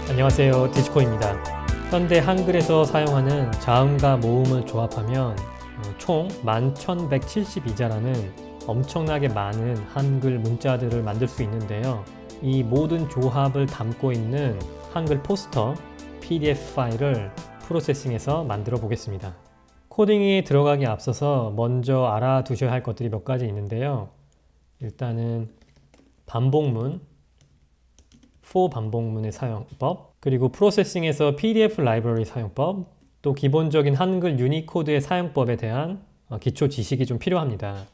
안녕하세요, 디지코입니다. 현대 한글에서 사용하는 자음과 모음을 조합하면 총 11,172자라는 엄청나게 많은 한글 문자들을 만들 수 있는데요. 이 모든 조합을 담고 있는 한글 포스터 PDF 파일을 프로세싱해서 만들어 보겠습니다. 코딩이 들어가기 앞서서 먼저 알아두셔야 할 것들이 몇 가지 있는데요. 일단은 반복문, for 반복문의 사용법, 그리고 프로세싱에서 PDF 라이브러리 사용법, 또 기본적인 한글 유니코드의 사용법에 대한 기초 지식이 좀 필요합니다.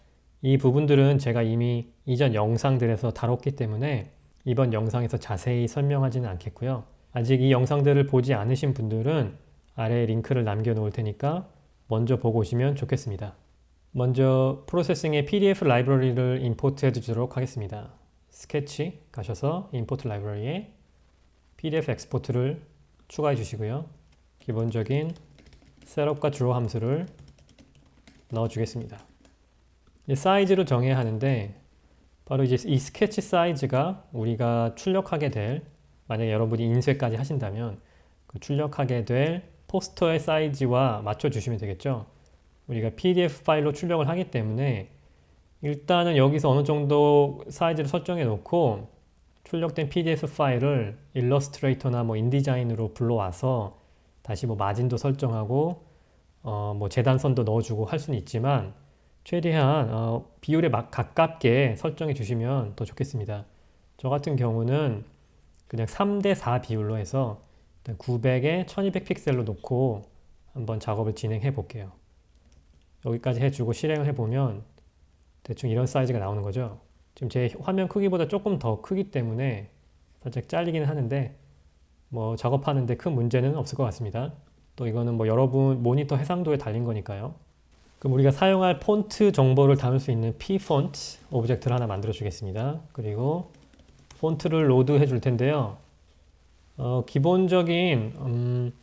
이 부분들은 제가 이미 이전 영상들에서 다뤘기 때문에 이번 영상에서 자세히 설명하지는 않겠고요. 아직 이 영상들을 보지 않으신 분들은 아래에 링크를 남겨 놓을 테니까 먼저 보고 오시면 좋겠습니다. 먼저 프로세싱의 PDF 라이브러리를 임포트해 주도록 하겠습니다. 스케치 가셔서 임포트 라이브러리에 PDF 엑스포트를 추가해 주시고요. 기본적인 셋업과 드로우 함수를 넣어 주겠습니다. 사이즈를 정해야 하는데 바로 이제 이 스케치 사이즈가 우리가 출력하게 될, 만약에 여러분이 인쇄까지 하신다면 그 출력하게 될 포스터의 사이즈와 맞춰 주시면 되겠죠. 우리가 PDF 파일로 출력을 하기 때문에 일단은 여기서 어느 정도 사이즈를 설정해 놓고 출력된 PDF 파일을 일러스트레이터나 인디자인으로 불러와서 다시 마진도 설정하고 재단선도 넣어주고 할 수는 있지만 최대한 비율에 가깝게 설정해 주시면 더 좋겠습니다. 저 같은 경우는 그냥 3대4 비율로 해서 900에 1200 픽셀로 놓고 한번 작업을 진행해 볼게요. 여기까지 해주고 실행을 해보면 대충 이런 사이즈가 나오는 거죠. 지금 제 화면 크기보다 조금 더 크기 때문에 살짝 잘리기는 하는데 작업하는데 큰 문제는 없을 것 같습니다. 또 이거는 여러분 모니터 해상도에 달린 거니까요. 그럼 우리가 사용할 폰트 정보를 담을 수 있는 pfont 오브젝트를 하나 만들어 주겠습니다. 그리고 폰트를 로드해 줄 텐데요. 기본적인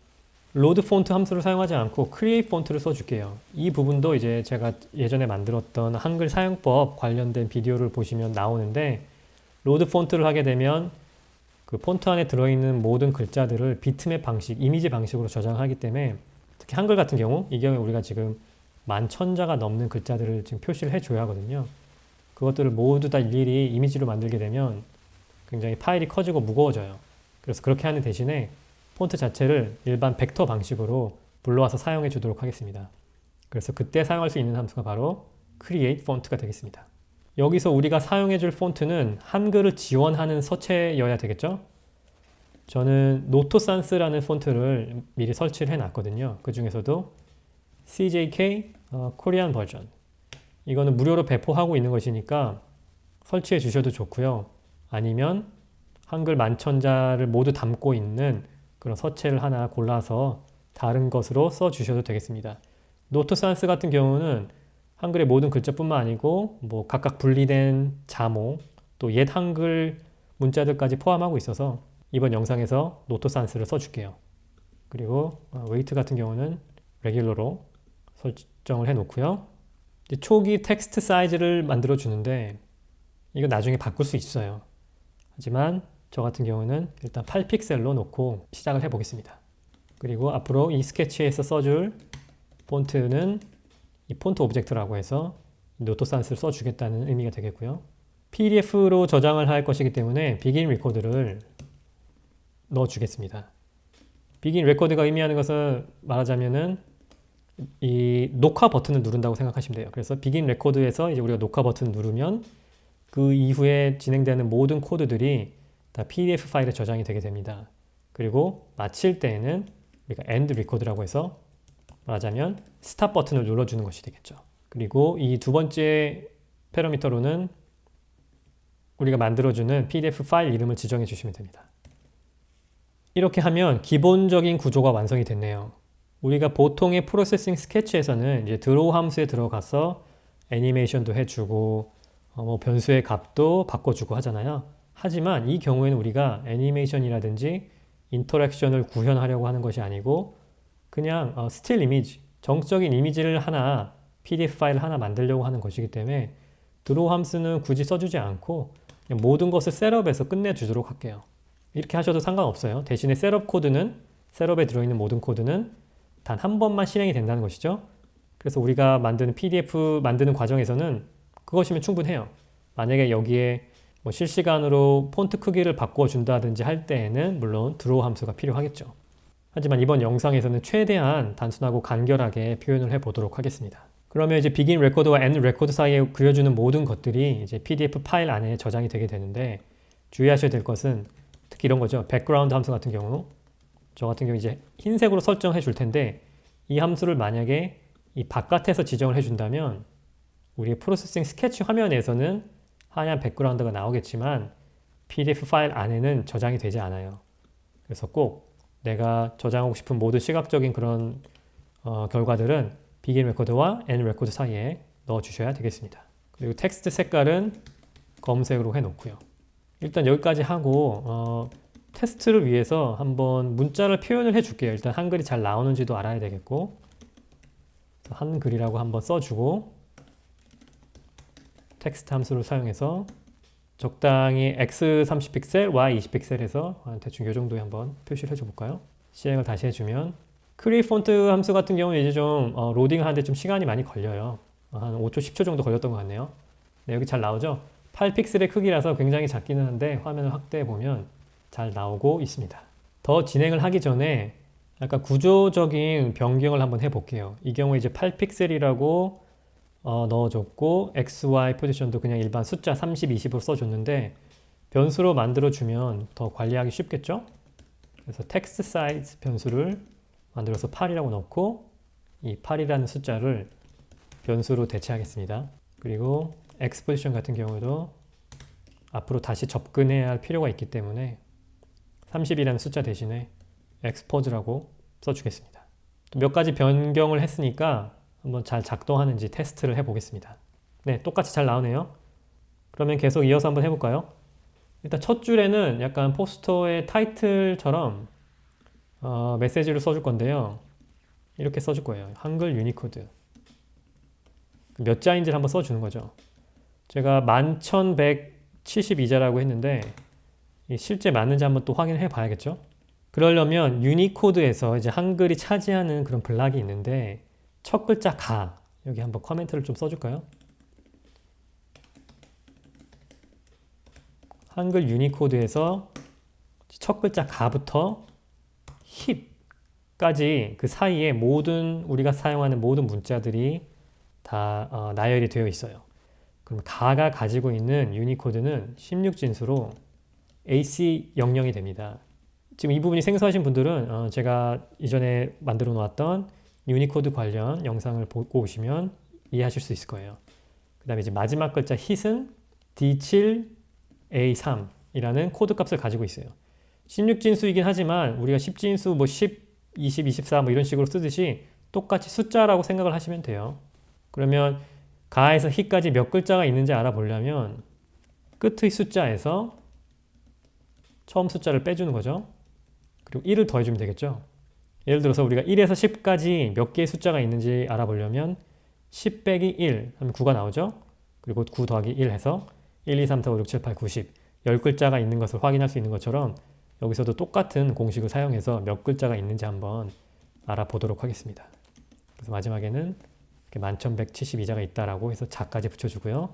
로드 폰트 함수를 사용하지 않고 create 폰트를 써줄게요. 이 부분도 이제 제가 예전에 만들었던 한글 사용법 관련된 비디오를 보시면 나오는데, 로드 폰트를 하게 되면 그 폰트 안에 들어있는 모든 글자들을 비트맵 방식, 이미지 방식으로 저장하기 때문에 특히 한글 같은 경우, 이 경우에 우리가 지금 11,000자가 넘는 글자들을 지금 표시를 해줘야 하거든요. 그것들을 모두 다 일일이 이미지로 만들게 되면 굉장히 파일이 커지고 무거워져요. 그래서 그렇게 하는 대신에 폰트 자체를 일반 벡터 방식으로 불러와서 사용해 주도록 하겠습니다. 그래서 그때 사용할 수 있는 함수가 바로 create font가 되겠습니다. 여기서 우리가 사용해 줄 폰트는 한글을 지원하는 서체여야 되겠죠? 저는 노토산스라는 폰트를 미리 설치를 해 놨거든요. 그 중에서도 CJK 코리안 버전, 이거는 무료로 배포하고 있는 것이니까 설치해 주셔도 좋고요. 아니면 한글 11,000자를 모두 담고 있는 그런 서체를 하나 골라서 다른 것으로 써 주셔도 되겠습니다. 노트산스 같은 경우는 한글의 모든 글자뿐만 아니고 각각 분리된 자모, 또 옛 한글 문자들까지 포함하고 있어서 이번 영상에서 노트산스를 써줄게요. 그리고 웨이트 같은 경우는 레귤러로 설정을 해 놓고요. 초기 텍스트 사이즈를 만들어 주는데 이거 나중에 바꿀 수 있어요. 하지만 저 같은 경우는 일단 8픽셀로 놓고 시작을 해 보겠습니다. 그리고 앞으로 이 스케치에서 써줄 폰트는 이 폰트 오브젝트라고 해서 노토산스를 써주겠다는 의미가 되겠고요. PDF로 저장을 할 것이기 때문에 begin record를 넣어주겠습니다. begin record가 의미하는 것을 말하자면은 이 녹화 버튼을 누른다고 생각하시면 돼요. 그래서 begin record에서 이제 우리가 녹화 버튼을 누르면 그 이후에 진행되는 모든 코드들이 다 PDF 파일에 저장이 되게 됩니다. 그리고 마칠 때에는 우리가 end record라고 해서 말하자면 스탑 버튼을 눌러주는 것이 되겠죠. 그리고 이 두 번째 패러미터로는 우리가 만들어주는 PDF 파일 이름을 지정해 주시면 됩니다. 이렇게 하면 기본적인 구조가 완성이 됐네요. 우리가 보통의 프로세싱 스케치에서는 이제 드로우 함수에 들어가서 애니메이션도 해주고 변수의 값도 바꿔주고 하잖아요. 하지만 이 경우에는 우리가 애니메이션이라든지 인터랙션을 구현하려고 하는 것이 아니고 그냥 스틸 이미지, 정적인 이미지를 하나, PDF 파일 하나 만들려고 하는 것이기 때문에 드로우 함수는 굳이 써주지 않고 그냥 모든 것을 셋업해서 끝내주도록 할게요. 이렇게 하셔도 상관없어요. 대신에 셋업 코드는, 셋업에 들어있는 모든 코드는 단 한 번만 실행이 된다는 것이죠. 그래서 우리가 만드는 PDF 만드는 과정에서는 그것이면 충분해요. 만약에 여기에 뭐 실시간으로 폰트 크기를 바꿔준다든지 할 때에는 물론 드로우 함수가 필요하겠죠. 하지만 이번 영상에서는 최대한 단순하고 간결하게 표현을 해보도록 하겠습니다. 그러면 이제 begin record와 end record 사이에 그려주는 모든 것들이 이제 PDF 파일 안에 저장이 되게 되는데 주의하셔야 될 것은 특히 이런 거죠. background 함수 같은 경우 저 같은 경우 이제 흰색으로 설정해 줄 텐데 이 함수를 만약에 이 바깥에서 지정을 해준다면 우리의 프로세싱 스케치 화면에서는 하얀 백그라운드가 나오겠지만 PDF 파일 안에는 저장이 되지 않아요. 그래서 꼭 내가 저장하고 싶은 모든 시각적인 그런 결과들은 begin record와 end record 사이에 넣어 주셔야 되겠습니다. 그리고 텍스트 색깔은 검은색으로 해놓고요. 일단 여기까지 하고 테스트를 위해서 한번 문자를 표현을 해줄게요. 일단 한글이 잘 나오는지도 알아야 되겠고 한글이라고 한번 써주고 텍스트 함수를 사용해서 적당히 x 30픽셀, y 20픽셀에서 대충 이 정도에 한번 표시를 해줘 볼까요? 실행을 다시 해주면 create 폰트 함수 같은 경우는 이제 좀 로딩 하는데 좀 시간이 많이 걸려요. 한 5초, 10초 정도 걸렸던 것 같네요. 네, 여기 잘 나오죠? 8픽셀의 크기라서 굉장히 작기는 한데 화면을 확대해 보면 잘 나오고 있습니다. 더 진행을 하기 전에 약간 구조적인 변경을 한번 해볼게요. 이 경우에 이제 8픽셀이라고 넣어줬고 XY 포지션도 그냥 일반 숫자 30, 20으로 써줬는데 변수로 만들어주면 더 관리하기 쉽겠죠? 그래서 텍스트 사이즈 변수를 만들어서 8이라고 넣고 이 8이라는 숫자를 변수로 대체하겠습니다. 그리고 X 포지션 같은 경우도 앞으로 다시 접근해야 할 필요가 있기 때문에 30이라는 숫자 대신에 X포즈라고 써주겠습니다. 또 몇 가지 변경을 했으니까 한번 잘 작동하는지 테스트를 해보겠습니다. 네, 똑같이 잘 나오네요. 그러면 계속 이어서 한번 해볼까요? 일단 첫 줄에는 약간 포스터의 타이틀처럼 메시지를 써줄 건데요. 이렇게 써줄 거예요. 한글 유니코드. 몇 자인지를 한번 써주는 거죠. 제가 11,172자라고 했는데 실제 맞는지 한번 또 확인해 봐야겠죠. 그러려면 유니코드에서 이제 한글이 차지하는 그런 블락이 있는데 첫 글자 가 여기 한번 커멘트를 좀 써줄까요? 한글 유니코드에서 첫 글자 가부터 힙까지 그 사이에 모든 우리가 사용하는 모든 문자들이 다 나열이 되어 있어요. 그럼 가가 가지고 있는 유니코드는 16진수로 AC00이 됩니다. 지금 이 부분이 생소하신 분들은 제가 이전에 만들어 놓았던 유니코드 관련 영상을 보고 오시면 이해하실 수 있을 거예요. 그 다음에 이제 마지막 글자 hit은 D7A3이라는 코드 값을 가지고 있어요. 16진수이긴 하지만 우리가 10진수 뭐 10, 20, 24 뭐 이런 식으로 쓰듯이 똑같이 숫자라고 생각을 하시면 돼요. 그러면 가에서 hit까지 몇 글자가 있는지 알아보려면 끝의 숫자에서 처음 숫자를 빼주는 거죠. 그리고 1을 더해주면 되겠죠. 예를 들어서 우리가 1에서 10까지 몇 개의 숫자가 있는지 알아보려면 10 빼기 1 하면 9가 나오죠. 그리고 9 더하기 1 해서 1, 2, 3, 4, 5, 6, 7, 8, 9, 10 10글자가 있는 것을 확인할 수 있는 것처럼 여기서도 똑같은 공식을 사용해서 몇 글자가 있는지 한번 알아보도록 하겠습니다. 그래서 마지막에는 이렇게 11,172자가 있다라고 해서 자까지 붙여주고요.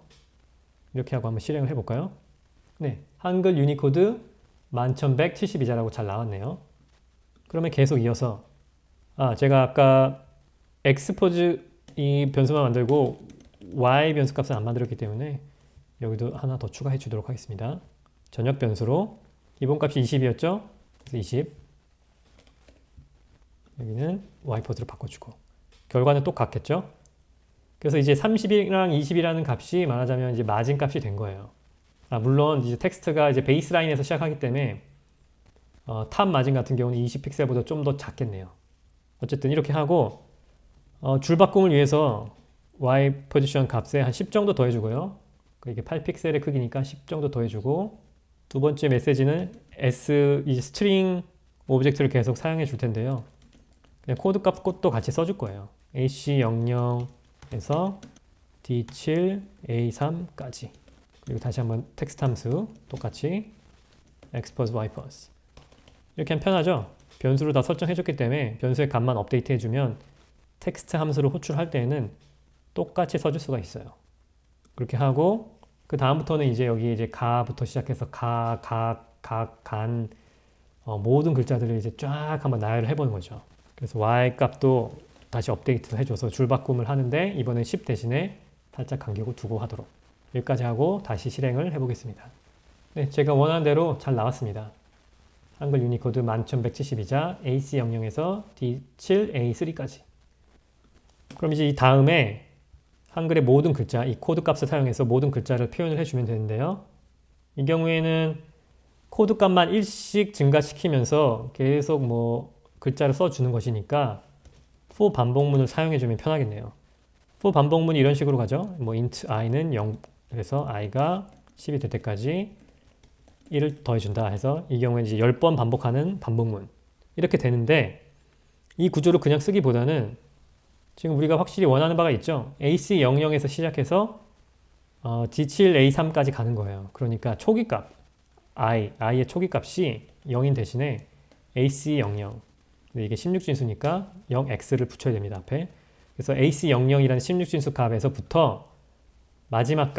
이렇게 하고 한번 실행을 해볼까요? 네, 한글 유니코드 11,172자라고 잘 나왔네요. 그러면 계속 이어서 제가 아까 X포즈 이 변수만 만들고 Y 변수 값은 안 만들었기 때문에 여기도 하나 더 추가해 주도록 하겠습니다. 전역 변수로 기본값이 20이었죠? 그래서 20 여기는 Y포즈로 바꿔주고 결과는 똑같겠죠? 그래서 이제 30이랑 20이라는 값이 말하자면 이제 마진 값이 된 거예요. 물론 이제 텍스트가 이제 베이스라인에서 시작하기 때문에 탑 마진 같은 경우는 20픽셀보다 좀 더 작겠네요. 어쨌든 이렇게 하고 줄바꿈을 위해서 Y 포지션 값에 한 10 정도 더해주고요. 이게 8픽셀의 크기니까 10 정도 더해주고 두 번째 메시지는 S 이제 스트링 오브젝트를 계속 사용해 줄 텐데요. 그냥 코드 값도 같이 써줄 거예요. AC00에서 D7A3까지 그리고 다시 한번 텍스트 함수 똑같이 expose wipers. 이렇게 하면 편하죠? 변수로 다 설정해줬기 때문에 변수의 값만 업데이트해주면 텍스트 함수를 호출할 때에는 똑같이 써줄 수가 있어요. 그렇게 하고 그 다음부터는 이제 여기 이제 가부터 시작해서 간 모든 글자들을 이제 쫙 한번 나열을 해보는 거죠. 그래서 y 값도 다시 업데이트 해줘서 줄바꿈을 하는데 이번엔 10 대신에 살짝 간격을 두고 하도록. 여기까지 하고 다시 실행을 해보겠습니다. 네, 제가 원하는 대로 잘 나왔습니다. 한글 유니코드 11172자 AC00에서 D7A3까지. 그럼 이제 이 다음에 한글의 모든 글자, 이 코드 값을 사용해서 모든 글자를 표현을 해주면 되는데요. 이 경우에는 코드 값만 1씩 증가시키면서 계속 뭐 글자를 써주는 것이니까 for 반복문을 사용해주면 편하겠네요. for 반복문이 이런 식으로 가죠. 뭐 int i는 0, 그래서 i가 10이 될 때까지 1을 더해준다 해서 이 경우에는 이제 10번 반복하는 반복문. 이렇게 되는데 이 구조를 그냥 쓰기보다는 지금 우리가 확실히 원하는 바가 있죠. AC00에서 시작해서 D7A3까지 가는 거예요. 그러니까 초기값, i의 초기값이 0인 대신에 AC00. 이게 16진수니까 0x를 붙여야 됩니다. 앞에. 그래서 AC00이라는 16진수 값에서부터 마지막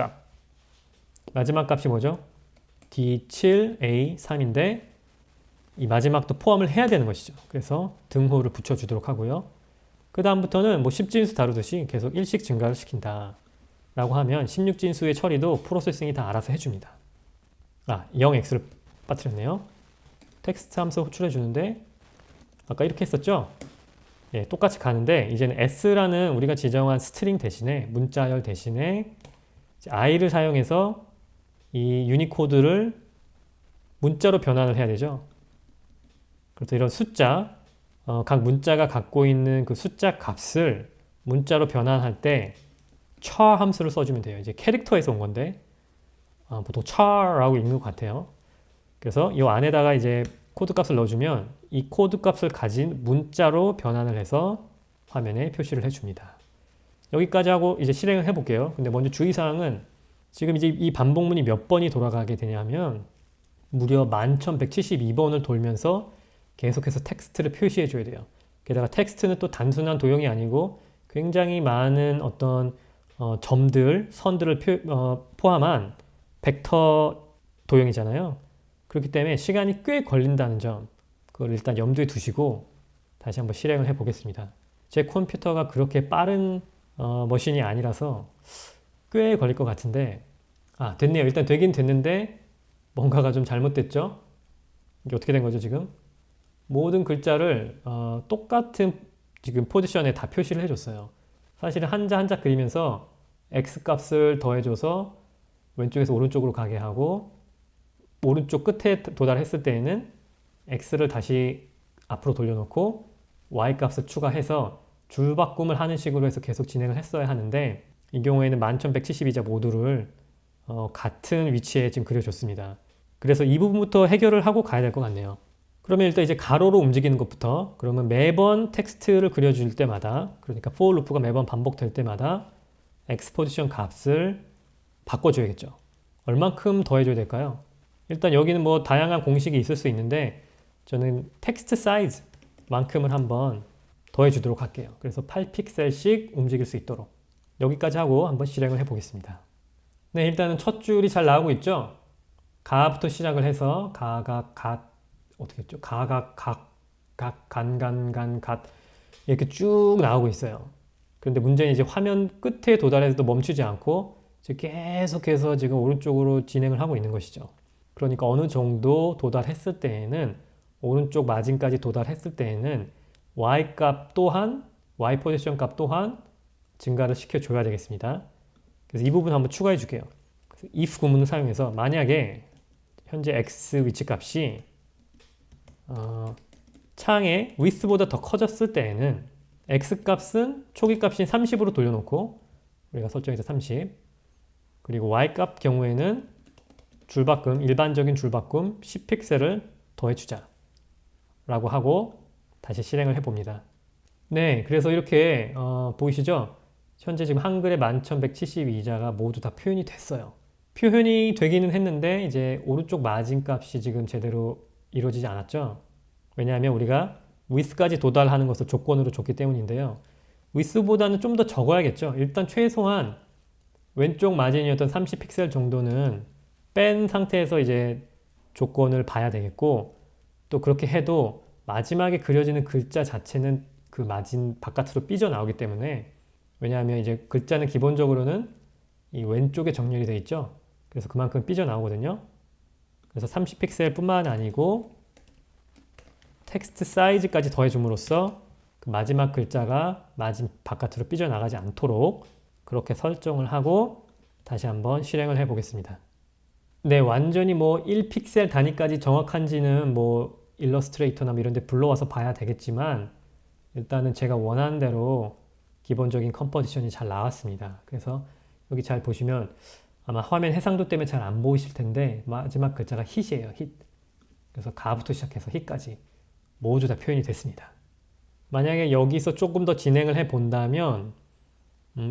값이 뭐죠? D7A3인데 이 마지막도 포함을 해야 되는 것이죠. 그래서 등호를 붙여주도록 하고요. 그 다음부터는 뭐 10진수 다루듯이 계속 1씩 증가를 시킨다 라고 하면 16진수의 처리도 프로세싱이 다 알아서 해줍니다. 0x를 빠뜨렸네요. 텍스트 함수 호출해 주는데 아까 이렇게 했었죠? 예, 똑같이 가는데 이제는 s라는 우리가 지정한 스트링 대신에 문자열 대신에 i를 사용해서 이 유니코드를 문자로 변환을 해야 되죠. 그래서 이런 숫자, 각 문자가 갖고 있는 그 숫자 값을 문자로 변환할 때 처 함수를 써주면 돼요. 이제 캐릭터에서 온 건데 보통 처라고 읽는 것 같아요. 그래서 이 안에다가 이제 코드 값을 넣어주면 이 코드 값을 가진 문자로 변환을 해서 화면에 표시를 해줍니다. 여기까지 하고 이제 실행을 해볼게요. 근데 먼저 주의사항은 지금 이제 이 반복문이 몇 번이 돌아가게 되냐면 무려 11,172번을 돌면서 계속해서 텍스트를 표시해 줘야 돼요. 게다가 텍스트는 또 단순한 도형이 아니고 굉장히 많은 어떤 점들, 선들을 포함한 벡터 도형이잖아요. 그렇기 때문에 시간이 꽤 걸린다는 점, 그걸 일단 염두에 두시고 다시 한번 실행을 해 보겠습니다. 제 컴퓨터가 그렇게 빠른 머신이 아니라서 꽤 걸릴 것 같은데 됐네요. 일단 되긴 됐는데 뭔가가 좀 잘못됐죠? 이게 어떻게 된 거죠 지금? 모든 글자를 똑같은 지금 포지션에 다 표시를 해줬어요. 사실은 한자 한자 그리면서 x값을 더해줘서 왼쪽에서 오른쪽으로 가게 하고 오른쪽 끝에 도달했을 때에는 x를 다시 앞으로 돌려놓고 y값을 추가해서 줄바꿈을 하는 식으로 해서 계속 진행을 했어야 하는데 이 경우에는 11,172자 모두를 같은 위치에 지금 그려줬습니다. 그래서 이 부분부터 해결을 하고 가야 될 것 같네요. 그러면 일단 이제 가로로 움직이는 것부터 그러면 매번 텍스트를 그려줄 때마다 그러니까 for 루프가 매번 반복될 때마다 x 포지션 값을 바꿔줘야겠죠. 얼만큼 더해줘야 될까요? 일단 여기는 뭐 다양한 공식이 있을 수 있는데 저는 텍스트 사이즈만큼을 한번 더해주도록 할게요. 그래서 8픽셀씩 움직일 수 있도록 여기까지 하고 한번 실행을 해보겠습니다. 네, 일단은 첫 줄이 잘 나오고 있죠. 가부터 시작을 해서 어떻게 했죠? 갓 이렇게 쭉 나오고 있어요. 그런데 문제는 이제 화면 끝에 도달해서도 멈추지 않고 계속해서 지금 오른쪽으로 진행을 하고 있는 것이죠. 그러니까 어느 정도 도달했을 때에는 오른쪽 마진까지 도달했을 때에는 y 값 또한 y 포지션 값 또한 증가를 시켜줘야 되겠습니다. 그래서 이 부분 한번 추가해 줄게요. if 구문을 사용해서 만약에 현재 x 위치 값이 창의 width보다 더 커졌을 때에는 x 값은 초기 값인 30으로 돌려놓고 우리가 설정해서 30 그리고 y 값 경우에는 줄바꿈 일반적인 줄바꿈 10픽셀을 더해주자 라고 하고 다시 실행을 해봅니다. 네, 그래서 이렇게 보이시죠? 현재 지금 한글의 11,172자가 모두 다 표현이 됐어요. 표현이 되기는 했는데 이제 오른쪽 마진 값이 지금 제대로 이루어지지 않았죠. 왜냐하면 우리가 width까지 도달하는 것을 조건으로 줬기 때문인데요. width보다는 좀 더 적어야겠죠. 일단 최소한 왼쪽 마진이었던 30픽셀 정도는 뺀 상태에서 이제 조건을 봐야 되겠고, 또 그렇게 해도 마지막에 그려지는 글자 자체는 그 마진 바깥으로 삐져나오기 때문에, 왜냐하면 이제 글자는 기본적으로는 이 왼쪽에 정렬이 되어 있죠. 그래서 그만큼 삐져나오거든요. 그래서 30픽셀 뿐만 아니고 텍스트 사이즈까지 더해줌으로써 그 마지막 글자가 마진 바깥으로 삐져나가지 않도록 그렇게 설정을 하고 다시 한번 실행을 해 보겠습니다. 네, 완전히 뭐 1픽셀 단위까지 정확한지는 뭐 일러스트레이터나 이런 데 불러와서 봐야 되겠지만, 일단은 제가 원하는 대로 기본적인 컴포지션이 잘 나왔습니다. 그래서 여기 잘 보시면 아마 화면 해상도 때문에 잘 안 보이실 텐데 마지막 글자가 hit이에요. hit. 그래서 가부터 시작해서 hit까지 모두 다 표현이 됐습니다. 만약에 여기서 조금 더 진행을 해 본다면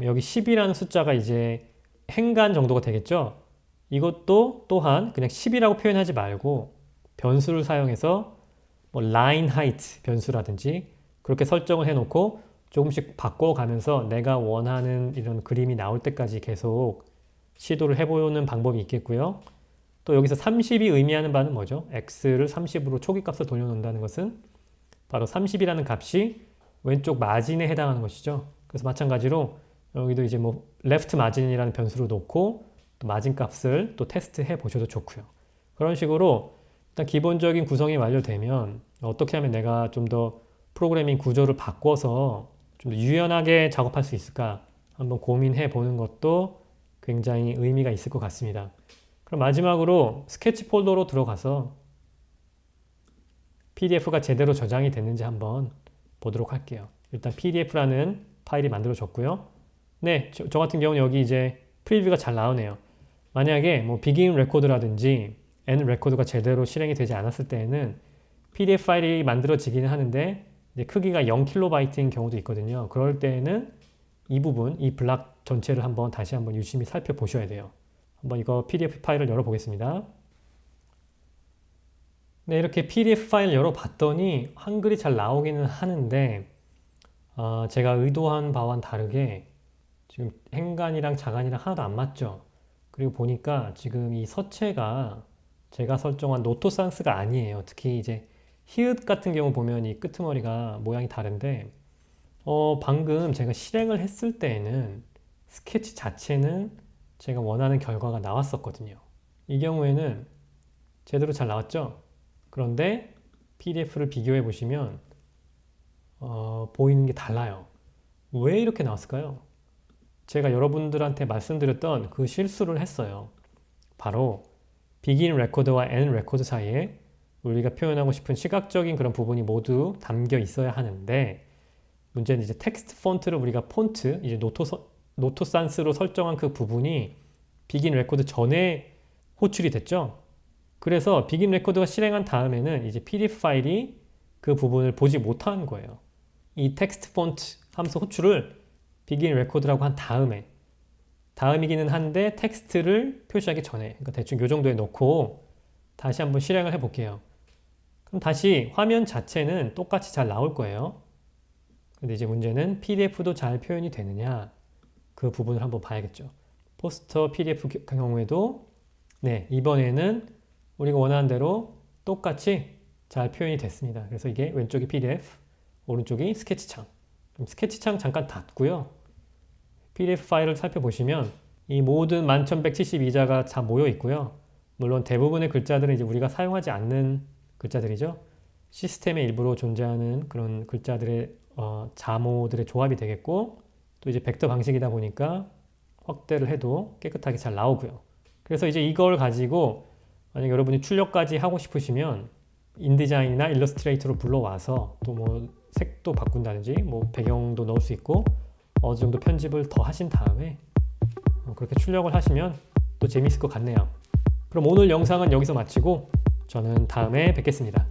여기 10이라는 숫자가 이제 행간 정도가 되겠죠. 이것도 또한 그냥 10이라고 표현하지 말고 변수를 사용해서 뭐 line height 변수라든지 그렇게 설정을 해놓고 조금씩 바꿔가면서 내가 원하는 이런 그림이 나올 때까지 계속 시도를 해보는 방법이 있겠고요. 또 여기서 30이 의미하는 바는 뭐죠? x를 30으로 초기값을 돌려놓는다는 것은 바로 30이라는 값이 왼쪽 마진에 해당하는 것이죠. 그래서 마찬가지로 여기도 이제 뭐 left 마진이라는 변수로 놓고 또 마진 값을 또 테스트해 보셔도 좋고요. 그런 식으로 일단 기본적인 구성이 완료되면 어떻게 하면 내가 좀 더 프로그래밍 구조를 바꿔서 좀 더 유연하게 작업할 수 있을까 한번 고민해 보는 것도 굉장히 의미가 있을 것 같습니다. 그럼 마지막으로 스케치 폴더로 들어가서 PDF가 제대로 저장이 됐는지 한번 보도록 할게요. 일단 PDF라는 파일이 만들어졌고요. 네, 저 같은 경우는 여기 이제 프리뷰가 잘 나오네요. 만약에 뭐 begin record라든지 end record가 제대로 실행이 되지 않았을 때에는 PDF 파일이 만들어지기는 하는데 이제 크기가 0kB인 경우도 있거든요. 그럴 때에는 이 부분, 이 블락 전체를 다시 한번 유심히 살펴보셔야 돼요. 한번 이거 PDF 파일을 열어보겠습니다. 네, 이렇게 PDF 파일을 열어봤더니 한글이 잘 나오기는 하는데 제가 의도한 바와는 다르게 지금 행간이랑 자간이랑 하나도 안 맞죠. 그리고 보니까 지금 이 서체가 제가 설정한 노토산스가 아니에요. 특히 이제 히읗 같은 경우 보면 이 끄트머리가 모양이 다른데 방금 제가 실행을 했을 때에는 스케치 자체는 제가 원하는 결과가 나왔었거든요. 이 경우에는 제대로 잘 나왔죠? 그런데 PDF를 비교해 보시면 보이는 게 달라요. 왜 이렇게 나왔을까요? 제가 여러분들한테 말씀드렸던 그 실수를 했어요. 바로 begin record와 end record 사이에 우리가 표현하고 싶은 시각적인 그런 부분이 모두 담겨 있어야 하는데, 문제는 이제 텍스트 폰트를 우리가 폰트, 이제 노토산스로 설정한 그 부분이 begin record 전에 호출이 됐죠. 그래서 begin record가 실행한 다음에는 이제 PDF 파일이 그 부분을 보지 못한 거예요. 이 텍스트 폰트 함수 호출을 begin record라고 한 다음이기는 한데 텍스트를 표시하기 전에, 그러니까 대충 이 정도에 놓고 다시 한번 실행을 해볼게요. 그럼 다시 화면 자체는 똑같이 잘 나올 거예요. 근데 이제 문제는 PDF도 잘 표현이 되느냐, 그 부분을 한번 봐야겠죠. 포스터 PDF 경우에도 네, 이번에는 우리가 원하는 대로 똑같이 잘 표현이 됐습니다. 그래서 이게 왼쪽이 PDF, 오른쪽이 스케치창. 그럼 스케치창 잠깐 닫고요. PDF 파일을 살펴보시면 이 모든 1172자가 다 모여 있고요. 물론 대부분의 글자들은 이제 우리가 사용하지 않는 글자들이죠. 시스템의 일부로 존재하는 그런 글자들의 자모들의 조합이 되겠고, 또 이제 벡터 방식이다 보니까 확대를 해도 깨끗하게 잘 나오고요. 그래서 이제 이걸 가지고 만약 여러분이 출력까지 하고 싶으시면 인디자인이나 일러스트레이터로 불러와서 또 뭐 색도 바꾼다든지 뭐 배경도 넣을 수 있고 어느 정도 편집을 더 하신 다음에 그렇게 출력을 하시면 또 재미있을 것 같네요. 그럼 오늘 영상은 여기서 마치고 저는 다음에 뵙겠습니다.